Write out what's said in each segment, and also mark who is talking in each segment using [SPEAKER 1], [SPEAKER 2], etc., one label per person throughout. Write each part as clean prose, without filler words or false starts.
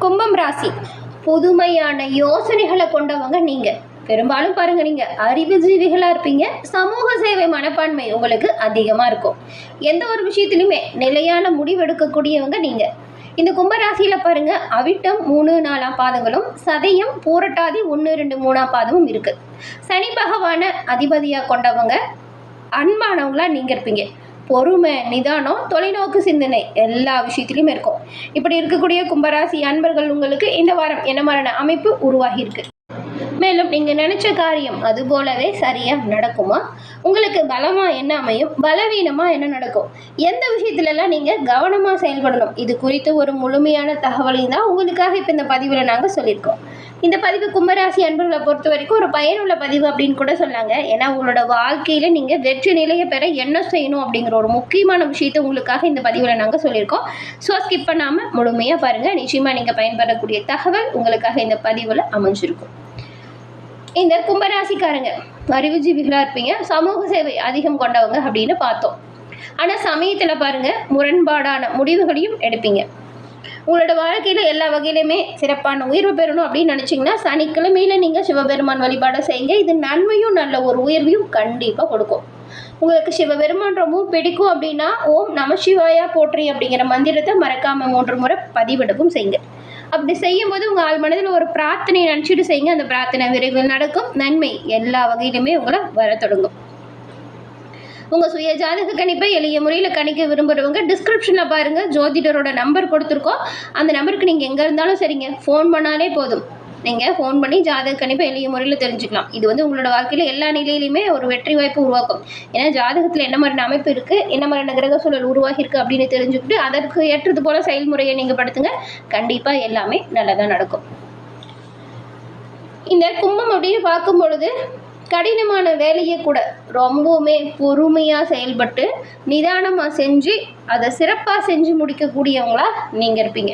[SPEAKER 1] கும்பம் ராசி புதுமையான யோசனைகளை கொண்டவங்க நீங்க. பெரும்பாலும் பாருங்க, நீங்க அறிவுஜீவிகளா இருப்பீங்க. சமூக சேவை மனப்பான்மை உங்களுக்கு அதிகமா இருக்கும். எந்த ஒரு விஷயத்திலுமே நிலையான முடிவெடுக்கக்கூடியவங்க நீங்க. இந்த கும்பராசியில பாருங்க, அவிட்டம் 3-4 பாதங்களும், சதயம் பூரட்டாதி 1-2-3 பாதமும் இருக்கு. சனி பகவான அதிபதியா கொண்டவங்க. அன்பானவங்களா நீங்க இருப்பீங்க. பொறுமை, நிதானம், தொலைநோக்கு சிந்தனை எல்லா விஷயத்திலையும் இருக்கும். இப்படி இருக்கக்கூடிய கும்பராசி அன்பர்கள் உங்களுக்கு இந்த வாரம் என்ன மாதிரியான அமைப்பு உருவாகி இருக்கு? மேலும் நீங்க நினைச்ச காரியம் அது போலவே சரியா நடக்குமா? உங்களுக்கு பலமா என்ன அமையும், பலவீனமா என்ன நடக்கும், எந்த விஷயத்துல எல்லாம் நீங்க கவனமா செயல்படணும், இது குறித்து ஒரு முழுமையான தகவலையும் தான் உங்களுக்காக இப்ப இந்த பதிவுல நாங்க சொல்லியிருக்கோம். இந்த பதிவு கும்பராசி அன்பர்களை பொறுத்த வரைக்கும் ஒரு பயனுள்ள பதிவு அப்படின்னு கூட சொன்னாங்க. ஏன்னா உங்களோட வாழ்க்கையில நீங்க வெற்றி நிலையை பெற என்ன செய்யணும் அப்படிங்கிற ஒரு முக்கியமான விஷயத்தை உங்களுக்காக இந்த பதிவுல நாங்க சொல்லியிருக்கோம். ஸோ ஸ்கிப் பண்ணாம முழுமையா பாருங்க. நிச்சயமா நீங்க பயன்பெறக்கூடிய தகவல் உங்களுக்காக இந்த பதிவுல அமைஞ்சிருக்கும். இந்த கும்பராசிக்காரங்க அறிவுஜீவிகளா இருப்பீங்க. சமூக சேவை அதிகம் கொண்டவங்க அப்படின்னு பார்த்தோம். ஆனா சமயத்துல பாருங்க, முரண்பாடான முடிவுகளையும் எடுப்பீங்க. உங்களோட வாழ்க்கையில எல்லா வகையிலுமே சிறப்பான உயர்வு பெறணும் அப்படின்னு நினைச்சீங்கன்னா சனிக்கிழமையில நீங்க சிவபெருமான் வழிபாடு செய்யுங்க. இது நன்மையும் நல்ல ஒரு உயர்வையும் கண்டிப்பா கொடுக்கும். உங்களுக்கு சிவபெருமான் ரொம்பவும் பிடிக்கும் அப்படின்னா ஓம் நம சிவாயா போற்றி அப்படிங்கிற மந்திரத்தை மறக்காம 3 முறை பதிவிடவும் செய்யுங்க. அப்படி செய்யும் போது உங்க ஆள் மனதில் ஒரு பிரார்த்தனை நினைச்சிட்டு செய்யுங்க. அந்த பிரார்த்தனை விரைவில் நடக்கும். நன்மை எல்லா வகையிலுமே உங்களை வர தொடங்கும். உங்க சுய ஜாதக கணிப்பை எளிய முறையில் கணிக்க விரும்புறவங்க டிஸ்கிரிப்ஷன்ல பாருங்க, ஜோதிடரோட நம்பர் கொடுத்துருக்கோம். அந்த நம்பருக்கு நீங்க எங்க இருந்தாலும் சரிங்க, ஃபோன் பண்ணாலே போதும். நீங்க ஃபோன் பண்ணி ஜாதக கணிப்பை எளிய முறையில் தெரிஞ்சுக்கலாம். இது உங்களோட வாழ்க்கையில எல்லா நிலையிலுமே ஒரு வெற்றி வாய்ப்பு உருவாக்கும். ஏன்னா ஜாதகத்துல என்ன மாதிரியான அமைப்பு இருக்கு, என்ன மாதிரியான கிரக சூழல் உருவாகி இருக்கு அப்படின்னு தெரிஞ்சுக்கிட்டு அதற்கு ஏற்றது போல செயல்முறையை நீங்க படுத்துங்க. கண்டிப்பா எல்லாமே நல்லதா நடக்கும். இந்த கும்பம் அப்படின்னு பார்க்கும் பொழுது கடினமான வேலையை கூட ரொம்பவுமே பொறுமையா செயல்பட்டு நிதானமா செஞ்சு அதை சிறப்பா செஞ்சு முடிக்கக்கூடியவங்களா நீங்க இருப்பீங்க.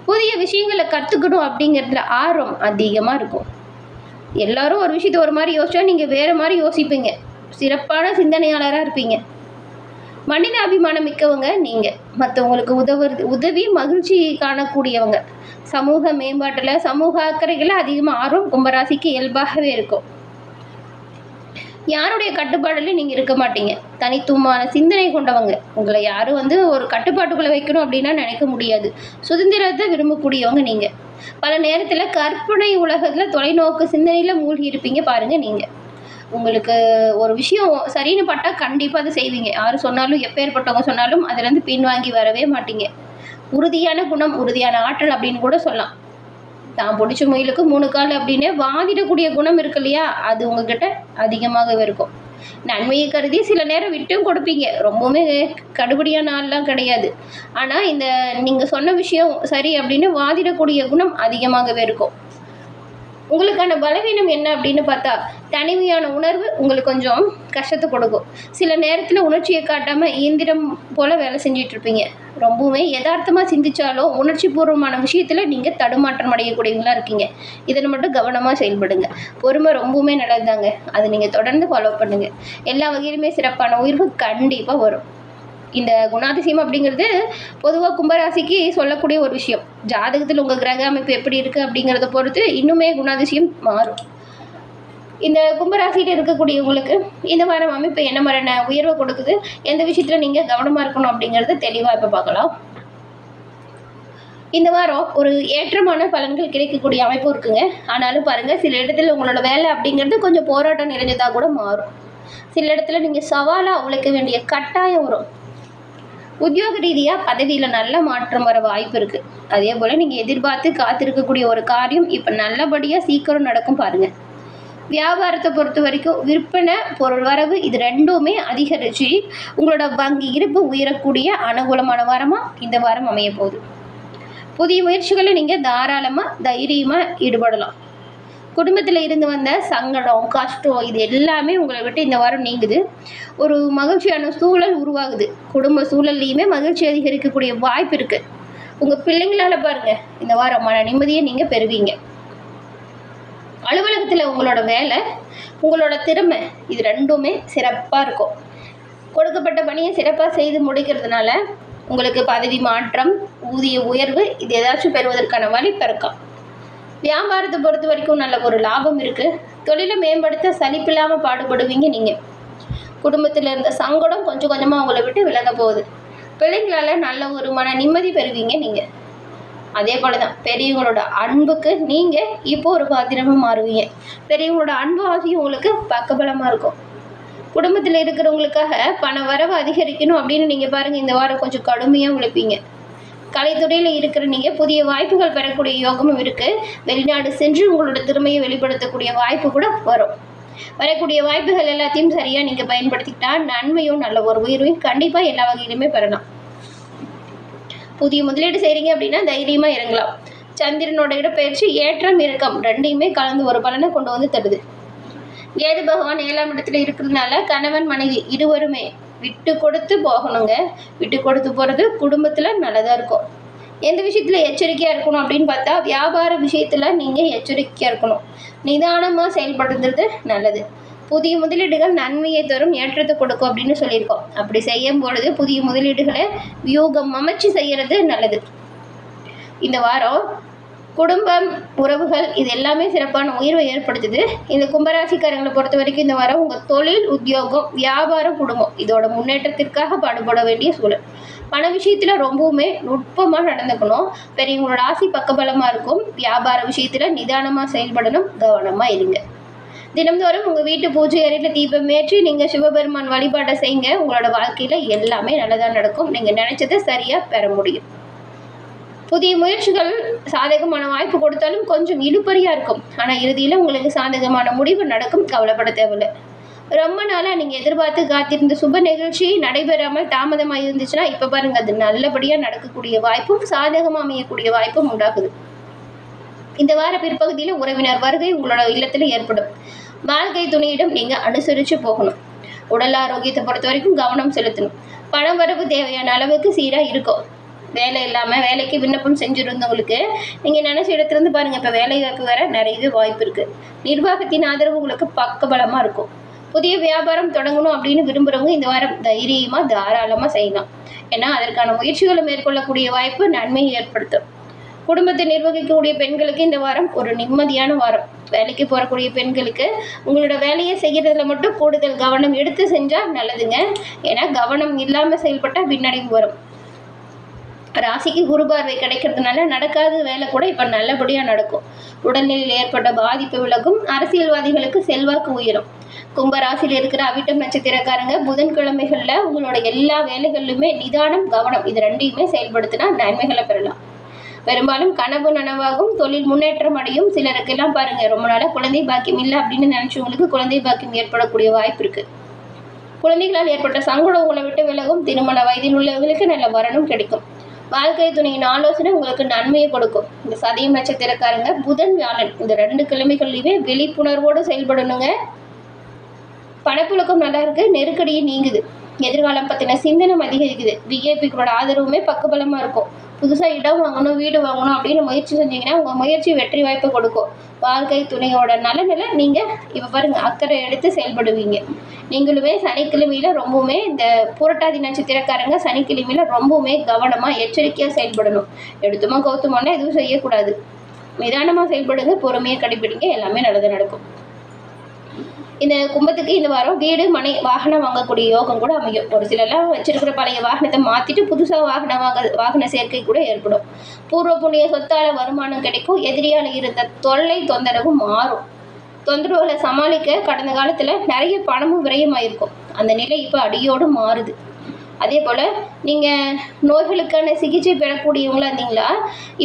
[SPEAKER 1] புதிய விஷயங்களை கத்துக்கணும் அப்படிங்கிறதுல ஆர்வம் அதிகமா இருக்கும். எல்லாரும் ஒரு விஷயத்த ஒரு மாதிரி யோசிச்சா நீங்க வேற மாதிரி யோசிப்பீங்க. சிறப்பான சிந்தனையாளரா இருப்பீங்க. மனித அபிமானம் மிக்கவங்க நீங்க. மற்றவங்களுக்கு உதவி மகிழ்ச்சி காணக்கூடியவங்க. சமூக மேம்பாட்டுல சமூக அக்கறைகளை அதிகமா ஆர்வம் கும்பராசிக்கு இயல்பாகவே இருக்கும். யாருடைய கட்டுப்பாடுல நீங்க இருக்க மாட்டீங்க. தனித்துவமான சிந்தனை கொண்டவங்க. உங்களை யாரும் ஒரு கட்டுப்பாட்டுக்குள்ள வைக்கணும் அப்படின்னா நினைக்க முடியாது. சுதந்திரத்தை விரும்பக்கூடியவங்க நீங்க. பல நேரத்துல கற்பனை உலகத்துல தொலைநோக்கு சிந்தனையில மூழ்கி இருப்பீங்க பாருங்க நீங்க. உங்களுக்கு ஒரு விஷயம் சரின்னு பட்டா கண்டிப்பா அதை செய்வீங்க. யாரு சொன்னாலும் எப்பேற்பட்டவங்க சொன்னாலும் அதுல இருந்து பின்வாங்கி வரவே மாட்டீங்க. உறுதியான குணம், உறுதியான ஆற்றல் அப்படின்னு கூட சொல்லலாம். தான் பிடிச்ச முயலுக்கு 3 கால் அப்படின்னு வாதிடக்கூடிய குணம் இருக்கு இல்லையா, அது உங்ககிட்ட அதிகமாகவே இருக்கும். நன்மையை கருதி சில நேரம் விட்டும் கொடுப்பீங்க. ரொம்பவுமே கடுபடியான ஆள்லாம் கிடையாது. ஆனா இந்த நீங்க சொன்ன விஷயம் சரி அப்படின்னு வாதிடக்கூடிய குணம் அதிகமாகவே இருக்கும். உங்களுக்கான பலவீனம் என்ன அப்படின்னு பார்த்தா, தனிமையான உணர்வு உங்களுக்கு கொஞ்சம் கஷ்டத்தை கொடுக்கும். சில நேரத்தில் உணர்ச்சியை காட்டாம இயந்திரம் போல வேலை செஞ்சிட்டு இருப்பீங்க. ரொம்பவுமே யதார்த்தமாக சிந்திச்சாலும் உணர்ச்சி பூர்வமான விஷயத்தில் நீங்கள் தடுமாற்றம் அடையக்கூடியவங்களா இருக்கீங்க. இதில் மட்டும் கவனமாக செயல்படுங்க. பொறுமை ரொம்பவுமே நல்லதுதாங்க. அதை நீங்கள் தொடர்ந்து ஃபாலோ பண்ணுங்க. எல்லா வகையிலுமே சிறப்பான உயர்வு கண்டிப்பாக வரும். இந்த குணாதிசயம் அப்படிங்கிறது பொதுவாக கும்பராசிக்கு சொல்லக்கூடிய ஒரு விஷயம். ஜாதகத்தில் உங்கள் கிரக அமைப்பு எப்படி இருக்குது அப்படிங்கிறத பொறுத்து இன்னுமே குணாதிசயம் மாறும். இந்த கும்பராசியில் இருக்கக்கூடியவங்களுக்கு இந்த வாரம் அமைப்பு என்ன மாதிரியான உயர்வை கொடுக்குது, எந்த விஷயத்தில் நீங்கள் கவனமாக இருக்கணும் அப்படிங்கிறத தெளிவாக இப்போ பார்க்கலாம். இந்த வாரம் ஒரு ஏற்றமான பலன்கள் கிடைக்கக்கூடிய அமைப்பு இருக்குங்க. ஆனாலும் பாருங்கள், சில இடத்துல உங்களோட வேலை அப்படிங்கிறது கொஞ்சம் போராட்டம் நிறைஞ்சதாக கூட மாறும். சில இடத்துல நீங்கள் சவாலாக உழைக்க வேண்டிய கட்டாயம் வரும். உத்தியோக ரீதியாக பதவியில் நல்ல மாற்றம் வர வாய்ப்பு இருக்குது. அதே போல் நீங்கள் எதிர்பார்த்து காத்திருக்கக்கூடிய ஒரு காரியம் இப்போ நல்லபடியாக சீக்கிரம் நடக்கும் பாருங்கள். வியாபாரத்தை பொறுத்த வரைக்கும் விற்பனை, பொருள் வரவு இது ரெண்டுமே அதிகரித்து உங்களோட வங்கி இருப்பு உயரக்கூடிய அனுகூலமான வாரமாக இந்த வாரம் அமைய போகுது. புதிய முயற்சிகளை நீங்கள் தாராளமாக தைரியமாக ஈடுபடலாம். குடும்பத்தில் இருந்து வந்த சங்கடம், கஷ்டம் இது எல்லாமே உங்களை விட்டு இந்த வாரம் நீங்குது. ஒரு மகிழ்ச்சியான சூழல் உருவாகுது. குடும்ப சூழல்லையுமே மகிழ்ச்சி அதிகரிக்கக்கூடிய வாய்ப்பு இருக்குது. உங்கள் பிள்ளைங்களால பாருங்கள் இந்த வாரம் மன நிம்மதியை நீங்கள் பெறுவீங்க. அலுவலகத்தில் உங்களோட வேலை, உங்களோட திறமை இது ரெண்டுமே சிறப்பாக இருக்கும். கொடுக்கப்பட்ட பணியை சிறப்பாக செய்து முடிக்கிறதுனால உங்களுக்கு பதவி மாற்றம், ஊதிய உயர்வு இது ஏதாச்சும் பெறுவதற்கான வழி பிறக்கும். வியாபாரத்தை பொறுத்த வரைக்கும் நல்ல ஒரு லாபம் இருக்குது. தொழிலை மேம்படுத்த சலிப்பில்லாமல் பாடுபடுவீங்க நீங்கள். குடும்பத்தில் இருந்த சங்கடம் கொஞ்சம் கொஞ்சமாக உங்களை விட்டு விலக போகுது. பிள்ளைங்களால் நல்ல ஒரு மன நிம்மதி பெறுவீங்க நீங்கள். அதே போல தான் பெரியவங்களோட அன்புக்கு நீங்கள் இப்போ ஒரு பாத்திரமாக மாறுவீங்க. பெரியவங்களோட அன்பு ஆசையும் உங்களுக்கு பக்கபலமாக இருக்கும். குடும்பத்தில் இருக்கிறவங்களுக்காக பண வரவு அதிகரிக்கணும் அப்படின்னு நீங்கள் பாருங்கள், இந்த வாரம் கொஞ்சம் கடுமையாக உழைப்பீங்க. கலைத்துறையில் இருக்கிற நீங்கள் புதிய வாய்ப்புகள் பெறக்கூடிய யோகமும் இருக்குது. வெளிநாடு சென்று உங்களோட திறமையை வெளிப்படுத்தக்கூடிய வாய்ப்பு கூட வரும். வரக்கூடிய வாய்ப்புகள் எல்லாத்தையும் சரியாக நீங்கள் பயன்படுத்திக்கிட்டா நன்மையும் நல்ல ஒரு உயர்வையும் கண்டிப்பாக எல்லா வகையிலுமே பெறலாம். புதிய முதலீடு செய்கிறீங்க அப்படின்னா தைரியமாக இறங்கலாம். சந்திரனோட இடப்பெயர்ச்சி ஏற்றம் இறக்கம் ரெண்டையுமே கலந்து ஒரு பலனை கொண்டு வந்து தருது. கேது பகவான் 7ஆம் இடத்துல இருக்கிறதுனால கணவன் மனைவி இருவருமே விட்டு கொடுத்து போகணுங்க. விட்டு கொடுத்து போகிறது குடும்பத்தில் நல்லதாக இருக்கும். எந்த விஷயத்தில் எச்சரிக்கையாக இருக்கணும் அப்படின்னு பார்த்தா வியாபார விஷயத்தில் நீங்கள் எச்சரிக்கையாக இருக்கணும். நிதானமாக செயல்படுறது நல்லது. புதிய முதலீடுகள் நன்மையை தரும், ஏற்றத்தை கொடுக்கும் அப்படின்னு சொல்லியிருக்கோம். அப்படி செய்யும் பொழுது புதிய முதலீடுகளை வியூகம் அமைச்சு செய்கிறது நல்லது. இந்த வாரம் குடும்பம், உறவுகள் இது எல்லாமே சிறப்பான உயர்வை ஏற்படுத்துது. இந்த கும்பராசிக்காரங்களை பொறுத்த வரைக்கும் இந்த வாரம் உங்கள் தொழில், உத்தியோகம், வியாபாரம், குடும்பம் இதோட முன்னேற்றத்திற்காக பாடுபட வேண்டிய சூழல். பண விஷயத்தில் ரொம்பவுமே நுட்பமாக நடந்துக்கணும். பெரியவங்களோட ஆசை பக்கபலமாக இருக்கும். வியாபார விஷயத்தில் நிதானமாக செயல்படணும், கவனமாக இருங்க. தினம்தோறும் உங்கள் வீட்டு பூஜை அறையில் தீபம் ஏற்றி நீங்கள் சிவபெருமான் வழிபாட்டை செய்யுங்க. உங்களோட வாழ்க்கையில் எல்லாமே நல்லதாக நடக்கும். நீங்கள் நினச்சதை சரியாக பெற முடியும். புதிய முயற்சிகள் சாதகமான வாய்ப்பு கொடுத்தாலும் கொஞ்சம் இழுபறியாக இருக்கும். ஆனால் இறுதியில் உங்களுக்கு சாதகமான முடிவு நடக்கும், கவலைப்பட தேவையில்லை. ரொம்ப நாளாக நீங்கள் எதிர்பார்த்து காத்திருந்த சுப நிகழ்ச்சி நடைபெறாமல் தாமதமாக இருந்துச்சுன்னா இப்போ பாருங்கள், அது நல்லபடியாக நடக்கக்கூடிய வாய்ப்பும் சாதகமாக அமையக்கூடிய வாய்ப்பும் உண்டாகுது. இந்த வார பிற்பகுதியில் உறவினர் வருகை உங்களோட இல்லத்தில் ஏற்படும். வாழ்க்கை துணையிடம் நீங்கள் அனுசரித்து போகணும். உடல் ஆரோக்கியத்தை பொறுத்த வரைக்கும் கவனம் செலுத்தணும். பண வரவு தேவையான அளவுக்கு சீராக இருக்கும். வேலை இல்லாமல் வேலைக்கு விண்ணப்பம் செஞ்சுருந்தவங்களுக்கு நீங்கள் நினச்ச இடத்துலேருந்து பாருங்கள், இப்போ வேலை வாய்ப்பு வர நிறையவே வாய்ப்பு இருக்குது. நிர்வாகத்தின் ஆதரவு உங்களுக்கு பக்கபலமாக இருக்கும். புதிய வியாபாரம் தொடங்கணும் அப்படின்னு விரும்புகிறவங்க இந்த வாரம் தைரியமாக தாராளமாக செய்யலாம். ஏன்னா அதற்கான முயற்சிகளை மேற்கொள்ளக்கூடிய வாய்ப்பு நன்மையை ஏற்படுத்தும். குடும்பத்தை நிர்வகிக்கக்கூடிய பெண்களுக்கு இந்த வாரம் ஒரு நிம்மதியான வாரம். வேலைக்கு போகக்கூடிய பெண்களுக்கு உங்களோட வேலையை செய்கிறதுல மட்டும் கூடுதல் கவனம் எடுத்து செஞ்சால் நல்லதுங்க. ஏன்னா கவனம் இல்லாமல் செயல்பட்டால் பின்னடைவு வரும். ராசிக்கு குரு பார்வை கிடைக்கிறதுனால நடக்காத வேலை கூட இப்போ நல்லபடியாக நடக்கும். உடல்நிலையில் ஏற்பட்ட பாதிப்பு விலகும். அரசியல்வாதிகளுக்கு செல்வாக்கு உயரும். கும்பராசியில் இருக்கிற அவிட்டம் நட்சத்திரக்காரங்க புதன்கிழமைகளில் உங்களோட எல்லா வேலைகளிலுமே நிதானம், கவனம் இது ரெண்டையுமே செயல்படுத்தினா நன்மைகளை பெறலாம். பெரும்பாலும் கனவு நனவாகும், தொழில் முன்னேற்றம் அடையும். சிலருக்கெல்லாம் பாருங்கள், ரொம்ப நாளாக குழந்தை பாக்கியம் இல்லை அப்படின்னு நினச்சவங்களுக்கு குழந்தை பாக்கியம் ஏற்படக்கூடிய வாய்ப்பு இருக்குது. குழந்தைகளால் ஏற்பட்ட சங்கடம் உங்களை விட்டு விலகும். திருமண வயதில் உள்ளவர்களுக்கு நல்ல வரணும் கிடைக்கும். வாழ்க்கை துணையின் ஆலோசனை உங்களுக்கு நன்மையை கொடுக்கும். இந்த சதயம் நட்சத்திரக்காரங்க புதன், வியாழன் இந்த 2 கிழமைகள்லையுமே விழிப்புணர்வோடு செயல்படணுங்க. பணப்புழக்கம் நல்லா இருக்குது, நெருக்கடியும் நீங்குது. எதிர்காலம் பற்றின சிந்தனை அதிகரிக்குது. விஐபிகளோட ஆதரவுமே பக்கபலமாக இருக்கும். புதுசாக இடம் வாங்கணும், வீடு வாங்கணும் அப்படின்னு முயற்சி செஞ்சீங்கன்னா உங்கள் முயற்சி வெற்றி வாய்ப்பை கொடுக்கும். வாழ்க்கை துணையோட நலனில் நீங்கள் இப்போ பாருங்கள் அக்கறை எடுத்து செயல்படுவீங்க. நீங்களுமே சனிக்கிழமையில் ரொம்பவுமே இந்த புரட்டாதி நட்சத்திரக்காரங்க சனிக்கிழமையில் ரொம்பவுமே கவனமாக எச்சரிக்கையாக செயல்படணும். எடுத்துமா கௌத்தமானா எதுவும் செய்யக்கூடாது. நிதானமாக செயல்படுங்க, பொறுமையாக கடைபிடிங்க, எல்லாமே நல்லது நடக்கும். இந்த கும்பத்துக்கு இந்த வாரம் வீடு, மனை, வாகனம் வாங்கக்கூடிய யோகம் கூட அமையும். ஒரு சிலர்லாம் வச்சிருக்கிற பழைய வாகனத்தை மாற்றிட்டு புதுசாக வாகன சேர்க்கை கூட ஏற்படும். பூர்வ புண்ணிய சொத்தால வருமானம் கிடைக்கும். எதிரியால் இருந்த தொந்தரவு மாறும். தொந்தரவுகளை சமாளிக்க கடந்த காலத்தில் நிறைய பணமும் விரயமாயிருக்கும். அந்த நிலை இப்போ அடியோடு மாறுது. அதே போல் நீங்கள் நோய்களுக்கான சிகிச்சை பெறக்கூடியவங்களா இருந்தீங்களா,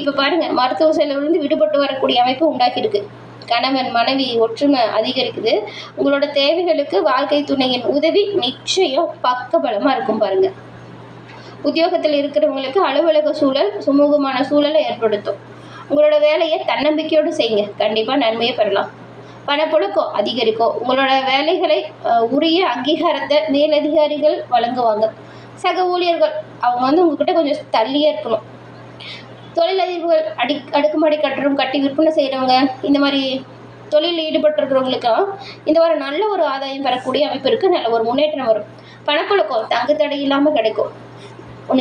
[SPEAKER 1] இப்போ பாருங்கள் மருத்துவ செலவுலேருந்து விடுபட்டு வரக்கூடிய அமைப்பு உண்டாக்கியிருக்கு. கணவன் மனைவி ஒற்றுமை அதிகரிக்குது. உங்களோட தேவைகளுக்கு வாழ்க்கை துணையின் உதவி நிச்சயம் பக்கபலமாக இருக்கும் பாருங்கள். உத்தியோகத்தில் இருக்கிறவங்களுக்கு அலுவலக சூழல் சுமூகமான சூழலை ஏற்படுத்தும். உங்களோட வேலையை தன்னம்பிக்கையோடு செய்யுங்க, கண்டிப்பாக நன்மையை பெறலாம். பணப்புழக்கம் அதிகரிக்கும். உங்களோட வேலைகளை உரிய அங்கீகாரத்தை மேலதிகாரிகள் வழங்குவாங்க. சக ஊழியர்கள் அவங்க உங்ககிட்ட கொஞ்சம் தள்ளியே இருக்கணும். தொழிலதிபர்கள் அடுக்குமாடி கட்டடம் கட்டி விற்பனை செய்கிறவங்க, இந்த மாதிரி தொழிலில் ஈடுபட்டிருக்கிறவங்களுக்கும் இந்த வாரம் நல்ல ஒரு ஆதாயம் பெறக்கூடிய அமைப்பு இருக்குது. நல்ல ஒரு முன்னேற்றம் வரும். பணப்புழக்கம் தங்கு தடை இல்லாமல் கிடைக்கும்.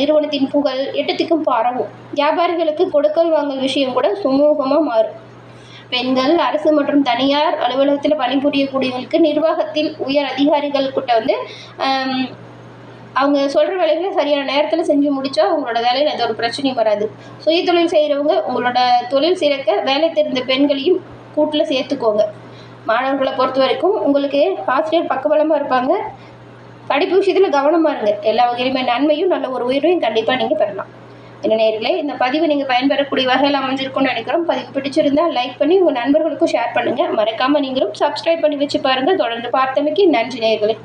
[SPEAKER 1] நிறுவனத்தின் புகழ் எட்டத்துக்கும் பரவும். வியாபாரிகளுக்கு கொடுக்கல் வாங்கல் விஷயம் கூட சுமூகமாக மாறும். பெண்கள் அரசு மற்றும் தனியார் அலுவலகத்தில் பணிபுரியக்கூடியவங்களுக்கு நிர்வாகத்தில் உயர் அதிகாரிகள் கிட்ட வந்து அவங்க சொல்கிற வேலைகளை சரியான நேரத்தில் செஞ்சு முடித்தா உங்களோட வேலையில் எந்த ஒரு பிரச்சனையும் வராது. சுய தொழில் செய்கிறவங்க உங்களோட தொழில் சிறக்க வேலை தெரிந்த பெண்களையும் கூட்டில் சேர்த்துக்கோங்க. மாணவர்களை பொறுத்த வரைக்கும் உங்களுக்கு ஆசிரியர் பக்கபலமாக இருப்பாங்க. படிப்பு விஷயத்தில் கவனமாக இருங்க. எல்லா வகையிலுமே நன்மையும் நல்ல ஒரு உயர்வையும் கண்டிப்பாக நீங்கள் பெறலாம். என்ன நேயர்களே, இந்த பதிவு நீங்கள் பயன்பெறக்கூடிய வகையில் அமைஞ்சிருக்கும்னு நினைக்கிறோம். பதிவு பிடிச்சிருந்தால் லைக் பண்ணி உங்கள் நண்பர்களுக்கும் ஷேர் பண்ணுங்கள். மறக்காமல் நீங்களும் சப்ஸ்கிரைப் பண்ணி வச்சு பாருங்கள். தொடர்ந்து பார்த்தமைக்கு நன்றி நேயர்களே.